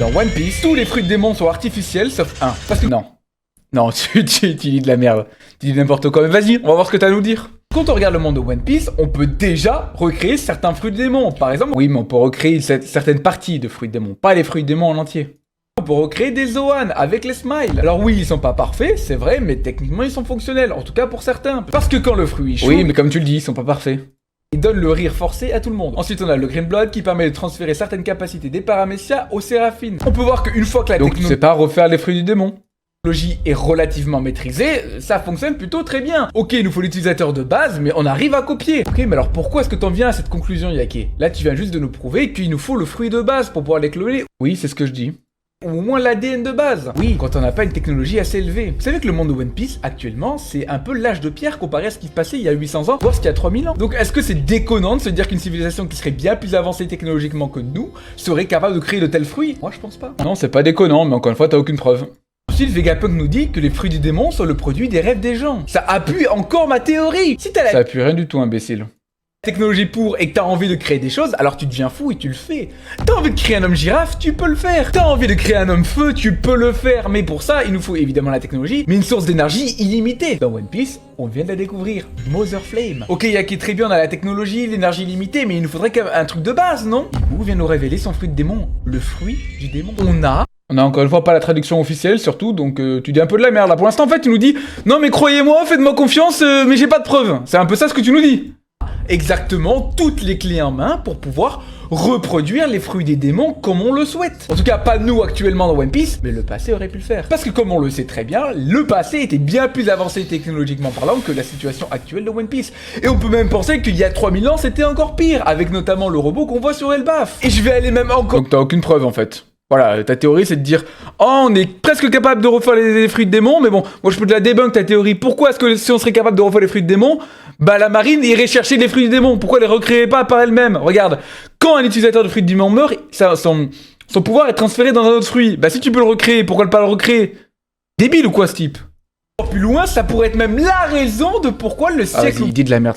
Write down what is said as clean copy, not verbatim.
Dans One Piece, tous les fruits de démons sont artificiels sauf un. Parce que non. Non, tu dis de la merde. Tu dis n'importe quoi. Mais vas-y, on va voir ce que t'as à nous dire. Quand on regarde le monde de One Piece, on peut déjà recréer certains fruits de démons. Par exemple, oui, mais on peut recréer certaines parties de fruits de démons, pas les fruits de démons en entier. On peut recréer des Zoan avec les smiles. Alors oui, ils sont pas parfaits, c'est vrai, mais techniquement ils sont fonctionnels, en tout cas pour certains. Parce que quand le fruit échoue... Oui, mais comme tu le dis, ils sont pas parfaits. Il donne le rire forcé à tout le monde. Ensuite, on a le Green Blood qui permet de transférer certaines capacités des Paramecia aux Séraphines. On peut voir qu'une fois que la technologie... Donc tu sais pas refaire les fruits du démon. La technologie est relativement maîtrisée, ça fonctionne plutôt très bien. Ok, il nous faut l'utilisateur de base, mais on arrive à copier. Ok, mais alors pourquoi est-ce que t'en viens à cette conclusion, Yake? Là, tu viens juste de nous prouver qu'il nous faut le fruit de base pour pouvoir les cloner. Oui, c'est ce que je dis. Ou au moins l'ADN de base. Oui, quand on n'a pas une technologie assez élevée. Vous savez que le monde de One Piece, actuellement, c'est un peu l'âge de pierre comparé à ce qui se passait il y a 800 ans, voire ce qu'il y a 3000 ans. Donc est-ce que c'est déconnant de se dire qu'une civilisation qui serait bien plus avancée technologiquement que nous serait capable de créer de tels fruits? Moi, je pense pas. Non, c'est pas déconnant, mais encore une fois, t'as aucune preuve. Ensuite, Vegapunk nous dit que les fruits du démon sont le produit des rêves des gens. Ça appuie encore ma théorie. Si t'as la... Ça appuie rien du tout, imbécile. Technologie pour et que t'as envie de créer des choses, alors tu deviens fou et tu le fais. T'as envie de créer un homme girafe, tu peux le faire. T'as envie de créer un homme feu, tu peux le faire. Mais pour ça, il nous faut évidemment la technologie, mais une source d'énergie illimitée. Dans One Piece, on vient de la découvrir. Mother Flame. Ok, Yaki, très bien, on a la technologie, l'énergie illimitée, mais il nous faudrait quand même un truc de base, non? Ibu vient nous révéler son fruit de démon. Le fruit du démon. On a encore une fois pas la traduction officielle, surtout, donc tu dis un peu de la merde là. Pour l'instant, en fait, tu nous dis « Non mais croyez-moi, faites-moi confiance, mais j'ai pas de preuves. » C'est un peu ça ce que tu nous dis. Exactement, toutes les clés en main pour pouvoir reproduire les fruits des démons comme on le souhaite. En tout cas, pas nous actuellement dans One Piece, mais le passé aurait pu le faire. Parce que comme on le sait très bien, le passé était bien plus avancé technologiquement parlant que la situation actuelle de One Piece. Et on peut même penser qu'il y a 3000 ans, c'était encore pire, avec notamment le robot qu'on voit sur Elbaf. Et je vais aller même encore... Donc t'as aucune preuve en fait. Voilà, ta théorie c'est de dire « Oh, on est presque capable de refaire les fruits de démons, mais bon, moi je peux te la débunk ta théorie. Pourquoi est-ce que si on serait capable de refaire les fruits de démons, bah la marine irait chercher les fruits de démons? Pourquoi elle les recréerait pas par elle-même? Regarde, quand un utilisateur de fruits de démons meurt, son pouvoir est transféré dans un autre fruit. Bah si tu peux le recréer, pourquoi ne pas le recréer? Débile ou quoi ce type? Plus loin, ça pourrait être même la raison de pourquoi le siècle... Ah, vas-y, dis de la merde.